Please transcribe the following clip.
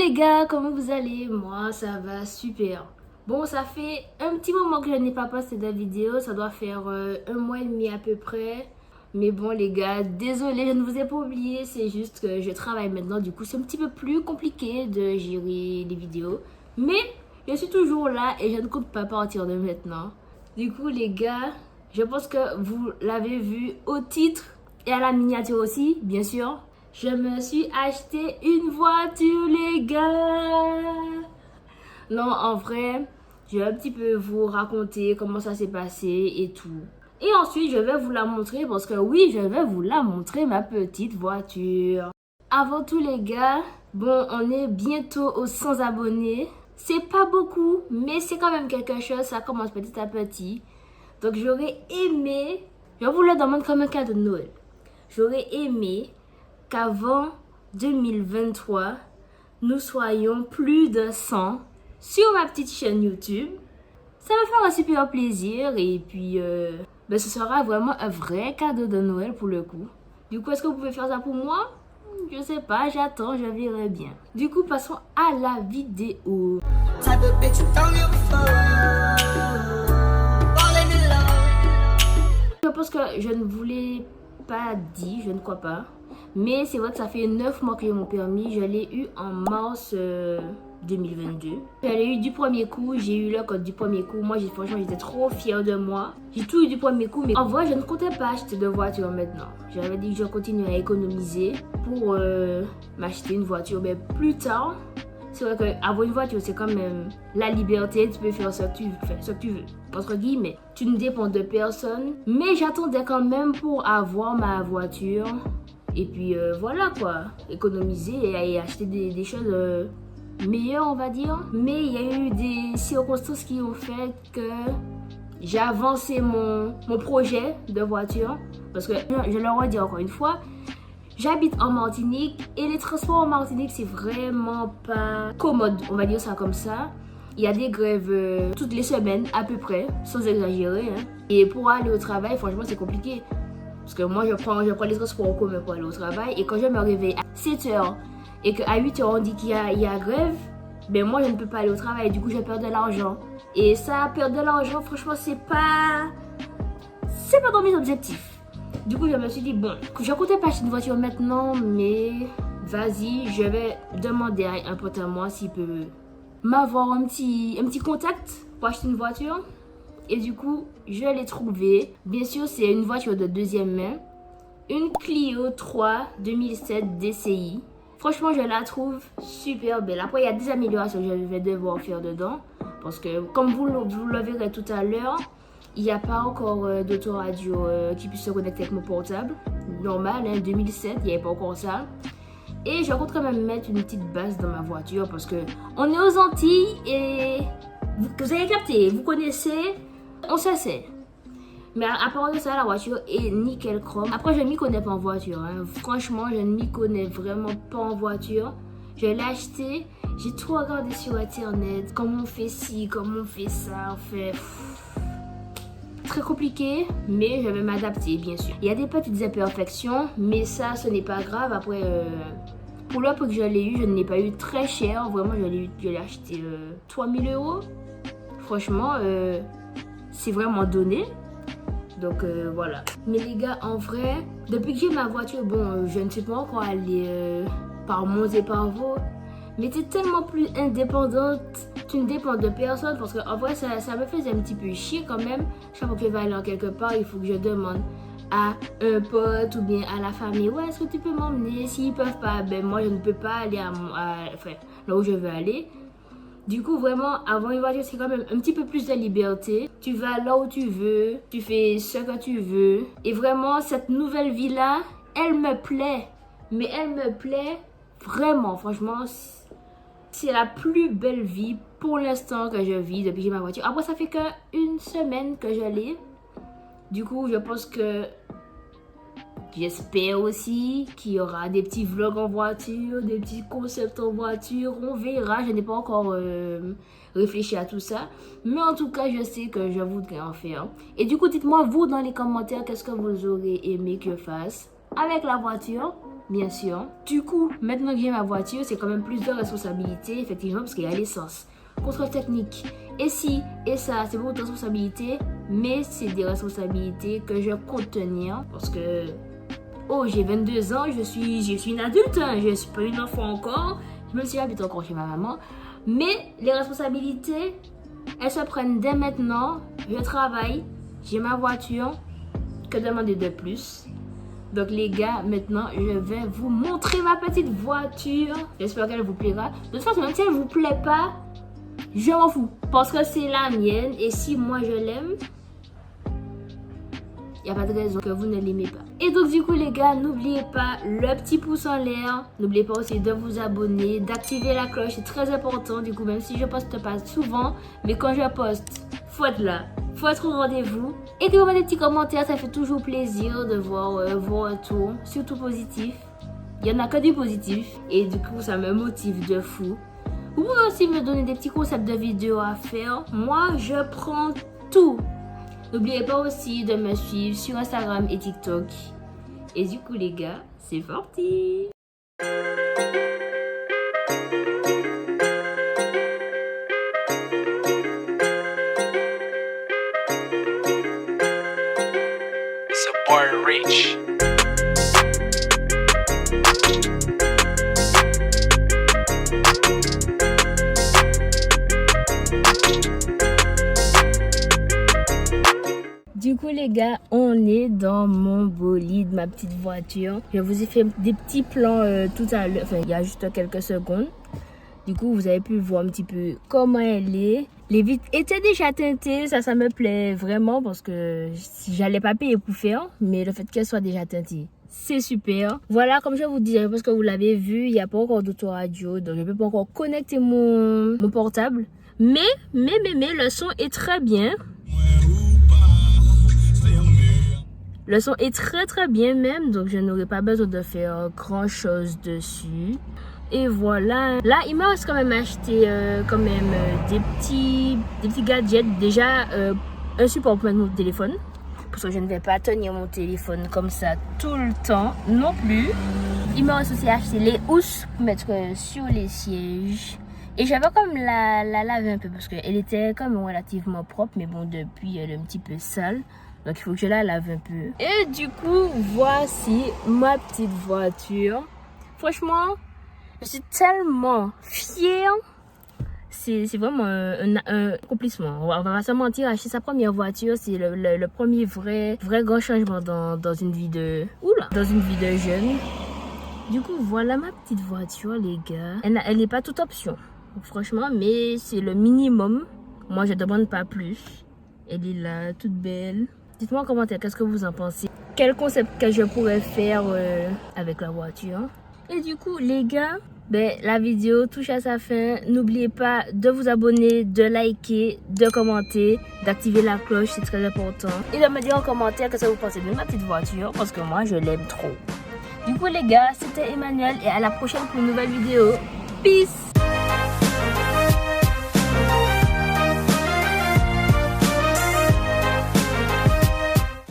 les gars, comment vous allez? Moi ça va super. Bon, ça fait un petit moment que je n'ai pas posté de vidéo, ça doit faire 1 mois et demi à peu près. Mais bon les gars, désolé, je ne vous ai pas oublié, c'est juste que je travaille maintenant, du coup c'est un petit peu plus compliqué de gérer les vidéos. Mais je suis toujours là et je ne compte pas partir de maintenant. Du coup les gars, je pense que vous l'avez vu au titre et à la miniature aussi, bien sûr. Je me suis acheté une voiture les gars. Non, en vrai, je vais un petit peu vous raconter comment ça s'est passé et tout. Et ensuite, je vais vous la montrer parce que oui, je vais vous la montrer, ma petite voiture. Avant tout les gars, bon, on est bientôt aux 100 abonnés. C'est pas beaucoup, mais c'est quand même quelque chose, ça commence petit à petit. Donc j'aurais aimé, je vous le demande comme un cadeau de Noël. J'aurais aimé qu'avant 2023, nous soyons plus de 100 sur ma petite chaîne YouTube. Ça me fera un super plaisir et puis ce sera vraiment un vrai cadeau de Noël pour le coup. Du coup, est-ce que vous pouvez faire ça pour moi? Je sais pas, j'attends, je verrai bien. Du coup, passons à la vidéo. Je pense que je ne vous l'ai pas dit, je ne crois pas. Mais c'est vrai que ça fait 9 mois que j'ai mon permis. Je l'ai eu en mars 2022. Je l'ai eu du premier coup, j'ai eu le code du premier coup. Moi, franchement, j'étais trop fière de moi. J'ai tout eu du premier coup, mais en vrai, je ne comptais pas acheter de voiture maintenant. J'avais dit que je continuais à économiser pour m'acheter une voiture. Mais plus tard, c'est vrai qu'avoir une voiture, c'est quand même la liberté. Tu peux faire ce que tu veux. Entre guillemets, tu ne dépends de personne. Mais j'attendais quand même pour avoir ma voiture. Et puis voilà quoi, économiser et acheter des choses meilleures on va dire. Mais il y a eu des circonstances qui ont fait que j'ai avancé mon projet de voiture. Parce que je le redis encore une fois, j'habite en Martinique et les transports en Martinique c'est vraiment pas commode, on va dire ça comme ça. Il y a des grèves toutes les semaines à peu près, sans exagérer. Hein. Et pour aller au travail, franchement c'est compliqué. Parce que moi, je prends les transports en commun pour aller au travail. Et quand je me réveille à 7h et qu'à 8h, on dit qu'il y a grève, ben moi, je ne peux pas aller au travail. Du coup, je perds de l'argent. Et ça, perdre de l'argent, franchement, c'est pas dans mes objectifs. Du coup, je me suis dit, bon, je comptais pas acheter une voiture maintenant, mais vas-y, je vais demander à un pote à moi s'il peut m'avoir un petit contact pour acheter une voiture. Et du coup, je l'ai trouvé. Bien sûr, c'est une voiture de deuxième main. Une Clio 3 2007 DCI. Franchement, je la trouve super belle. Après, il y a des améliorations que je vais devoir faire dedans. Parce que, comme vous le verrez tout à l'heure, il n'y a pas encore d'autoradio qui puisse se connecter avec mon portable. Normal, hein, 2007, il n'y avait pas encore ça. Et je compte quand même mettre une petite base dans ma voiture. Parce que on est aux Antilles et vous avez capté, vous connaissez. On sait. Mais à part de ça, la voiture est nickel chrome. Après, je ne m'y connais pas en voiture. Hein. Franchement, je ne m'y connais vraiment pas en voiture. Je l'ai acheté. J'ai tout regardé sur internet. Comment on fait ci, comment on fait ça. Enfin, très compliqué. Mais je vais m'adapter, bien sûr. Il y a des petites imperfections. Mais ça, ce n'est pas grave. Après, pour le prix que je l'ai eu, je ne l'ai pas eu très cher. Vraiment, je l'ai acheté 3000 €. Franchement, c'est vraiment donné. Donc voilà. Mais les gars, en vrai, depuis que j'ai ma voiture, bon, je ne sais pas encore aller par Mons et par Vaud. Mais tu es tellement plus indépendante. Tu ne dépends de personne. Parce qu'en vrai, ça me faisait un petit peu chier quand même. Chaque fois que je vais aller en quelque part, il faut que je demande à un pote ou bien à la famille. Ouais, est-ce que tu peux m'emmener? S'ils peuvent pas, ben moi je ne peux pas aller là où je veux aller. Du coup, vraiment, avoir une voiture, c'est quand même un petit peu plus de liberté. Tu vas là où tu veux, tu fais ce que tu veux. Et vraiment, cette nouvelle vie-là, elle me plaît. Mais elle me plaît vraiment, franchement. C'est la plus belle vie pour l'instant que je vis depuis que j'ai ma voiture. Après, ça fait qu'une semaine que je l'ai. Du coup, je pense que... J'espère aussi qu'il y aura des petits vlogs en voiture, des petits concepts en voiture. On verra, je n'ai pas encore réfléchi à tout ça. Mais en tout cas, je sais que je voudrais en faire. Et du coup, dites-moi vous dans les commentaires qu'est-ce que vous aurez aimé que je fasse avec la voiture. bien sûr. Du coup, maintenant que j'ai ma voiture, c'est quand même plus de responsabilité, effectivement, parce qu'il y a l'essence. Contrôle technique, et ci, et ça, c'est beaucoup de responsabilités, mais c'est des responsabilités que je compte tenir, parce que, oh, j'ai 22 ans, je suis une adulte, hein, je ne suis pas une enfant encore, même si j'habite encore chez ma maman, mais les responsabilités, elles se prennent dès maintenant. Je travaille, j'ai ma voiture, que demander de plus? Donc les gars, maintenant je vais vous montrer ma petite voiture. J'espère qu'elle vous plaira. De toute façon, même si elle vous plaît pas, je m'en fous. Parce que c'est la mienne. Et si moi je l'aime, il n'y a pas de raison que vous ne l'aimez pas. Et donc du coup les gars, n'oubliez pas le petit pouce en l'air. N'oubliez pas aussi de vous abonner, d'activer la cloche. C'est très important. Du coup, même si je poste pas souvent, mais quand je poste, faut être là. Faut être au rendez-vous. Écrivez-moi des petits commentaires, ça fait toujours plaisir de voir vos retours, surtout positifs. Il n'y en a que du positif et du coup ça me motive de fou. Vous pouvez aussi me donner des petits concepts de vidéos à faire. Moi je prends tout. N'oubliez pas aussi de me suivre sur Instagram et TikTok. Et du coup les gars, c'est parti! Rich. Du coup les gars, on est dans mon bolide, ma petite voiture. Je vous ai fait des petits plans tout à l'heure, enfin il y a juste quelques secondes. Du coup vous avez pu voir un petit peu comment elle est. Les vitres étaient déjà teintées, ça me plaît vraiment parce que j'allais pas payer pour faire, mais le fait qu'elle soit déjà teintée, c'est super. Voilà, comme je vous disais, parce que vous l'avez vu, il n'y a pas encore d'autoradio, donc je ne peux pas encore connecter mon portable. Mais le son est très bien. Le son est très bien même, donc je n'aurai pas besoin de faire grand chose dessus. Et voilà, là il m'a quand même acheté des petits gadgets. Déjà un support pour mettre mon téléphone, parce que je ne vais pas tenir mon téléphone comme ça tout le temps non plus. Il m'a aussi acheté les housses pour mettre sur les sièges. Et j'avais comme la laver un peu parce qu'elle était comme relativement propre, mais bon depuis elle est un petit peu sale. Donc il faut que je la lave un peu. Et du coup voici ma petite voiture. Franchement, je suis tellement fière. C'est vraiment un accomplissement. On va pas se mentir, acheter sa première voiture, c'est le premier vrai grand changement dans une vie de... dans une vie de jeune. Du coup, voilà ma petite voiture, les gars. Elle n'est pas toute option, franchement, mais c'est le minimum. Moi, je ne demande pas plus. Elle est là, toute belle. Dites-moi en commentaire, qu'est-ce que vous en pensez? Quel concept que je pourrais faire avec la voiture? Et du coup les gars, la vidéo touche à sa fin. N'oubliez pas de vous abonner, de liker, de commenter, d'activer la cloche, c'est très important. Et de me dire en commentaire que ça vous pensez de ma petite voiture, parce que moi je l'aime trop. Du coup les gars, c'était Emmanuel et à la prochaine pour une nouvelle vidéo. Peace!